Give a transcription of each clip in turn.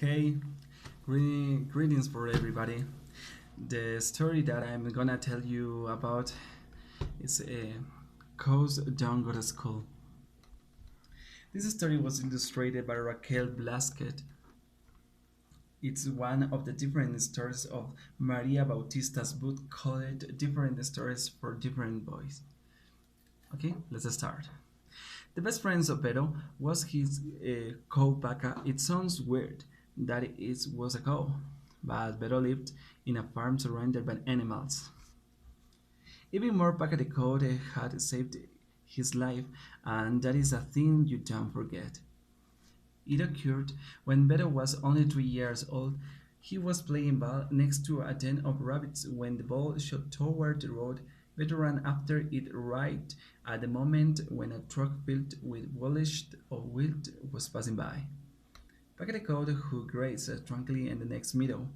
Hey, greetings for everybody. The story that I'm gonna tell you about is Cows Don't Go to School. This story was illustrated by Raquel Blasquet. It's one of the different stories of Maria Bautista's book called Different Stories for Different Boys. Okay, let's start. The best friends of Vero was his cow Paca. It sounds weird that it was a cow, but Vero lived in a farm surrounded by animals. Even more, Paca the cow had saved his life, and that is a thing you don't forget. It occurred when Vero was only 3 years old. He was playing ball next to a den of rabbits when the ball shot toward the road. Vero ran after it right at the moment when a truck filled with woolage or wild was passing by. Paca the cow, who grazed tranquilly in the next meadow,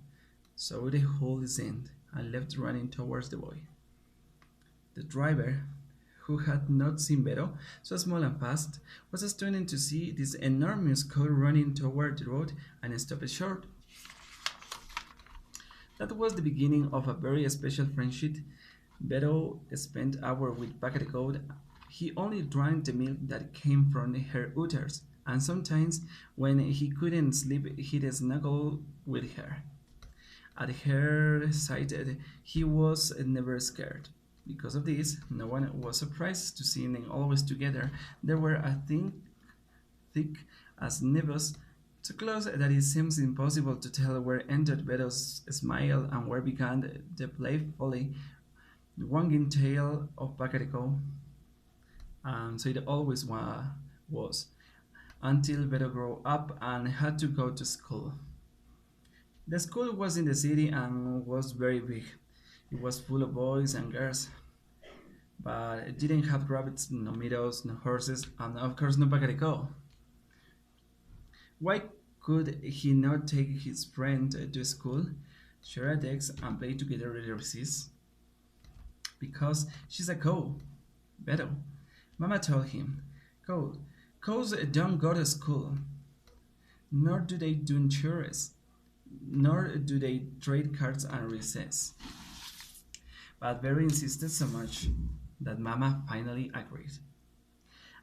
saw the whole scene and left running towards the boy. The driver, who had not seen Vero, so small and fast, was astonished to see this enormous cow running toward the road and stopped short. That was the beginning of a very special friendship. Vero spent hours with Paca the cow. He only drank the milk that came from her udders, and sometimes, when he couldn't sleep, he'd snuggle with her. At her side, he was never scared. Because of this, no one was surprised to see them always together. They were a thing thick as neighbors, so close that it seems impossible to tell where ended Vero's smile and where began the playfully wagging tail of Bacarico. And so it always was, until Vero grew up and had to go to school. The school was in the city and was very big. It was full of boys and girls, but it didn't have rabbits, no meadows, no horses, and of course no Bacarico. Why could he not take his friend to school, share a desk, and play together with recess? Because she's a cow. Better. Mama told him, Cow, cows don't go to school, nor do they do chores, nor do they trade cards and recess. But Vero insisted so much that Mama finally agreed.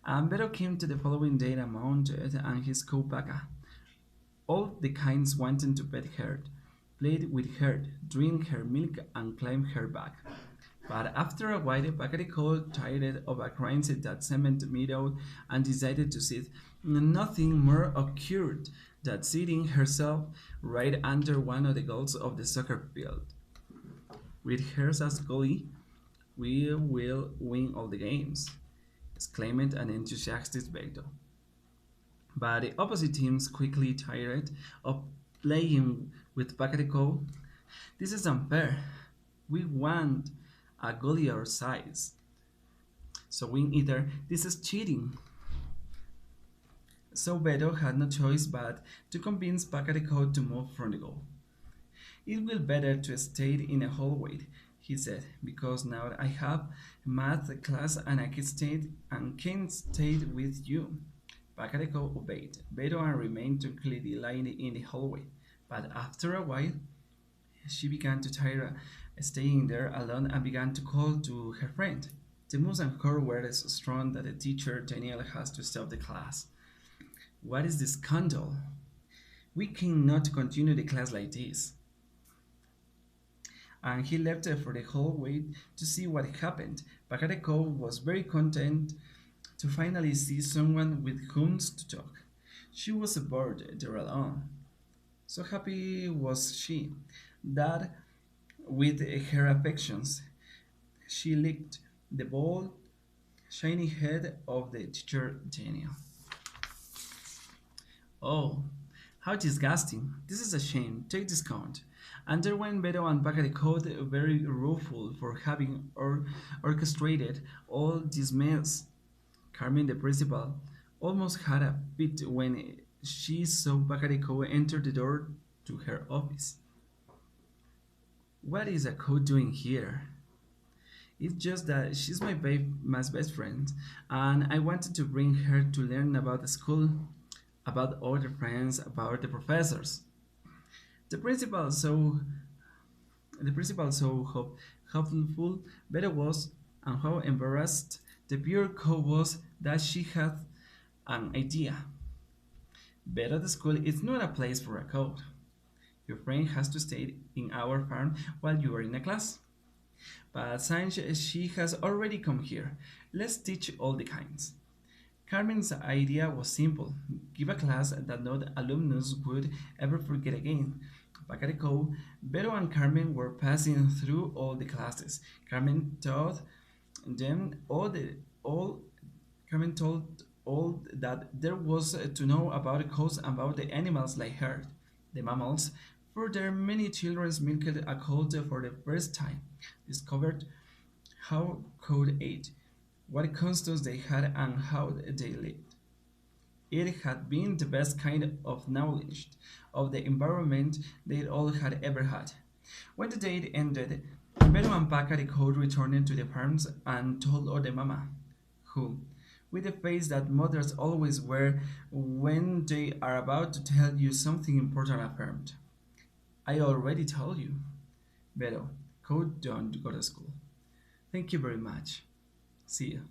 And Vero came to the following day mounted and his cow Paca. All the kinds wanted to pet her, played with her, drink her milk, and climb her back. But after a while, Pacaricol, tired of a crime that cement meadow and decided to sit, nothing more occurred than sitting herself right under one of the goals of the soccer field. With her as goalie, we will win all the games, exclaimed an enthusiastic Beto. But the opposite teams quickly tired of playing with Pacarico. This is unfair. We want a goalie our size. So win either. This is cheating. So Beto had no choice but to convince Pacarico to move from the goal. It will better to stay in a hallway, he said, because now I have math class and I can stay with you. Pacarico obeyed. Beto and remained tranquilly lying in the hallway. But after a while, she began to tire staying there alone and began to call to her friend. The moose and her were so strong that the teacher Daniel has to stop the class. What is the scandal? We cannot continue the class like this. And he left for the hallway to see what happened. Pacareco was very content to finally see someone with whom to talk. She was bored there alone. So happy was she that with her affections she licked the bald, shiny head of the teacher Daniel. Oh, how disgusting! This is a shame. Take this count. And there went Beto and Pacaricot, very rueful for having orchestrated all this mess. Carmen, the principal, almost had a fit when she saw Pacarico enter the door to her office. What is a code doing here? It's just that she's my best friend, and I wanted to bring her to learn about the school, about other friends, about the professors. The principal saw the principal saw how helpful Vera was and how embarrassed the pure cow was that she had an idea. Vera, the school is not a place for a cow. Your friend has to stay in our farm while you are in a class. But since she has already come here, let's teach all the kinds. Carmen's idea was simple: give a class that no alumnus would ever forget again. Back at the co, Vero and Carmen were passing through all the classes. Carmen taught them all Carmen told all that there was to know about cows and about the animals like herd, the mammals. Further, many children milked a cow for the first time, discovered how cows ate, what customs they had, and how they lived. It had been the best kind of knowledge of the environment they all had ever had. When the day ended, Vero and Paca the cow returned to the farms and told all the mama, who, with the face that mothers always wear when they are about to tell you something important, affirmed, I already told you. Vero, cow don't go to school. Thank you very much. See you.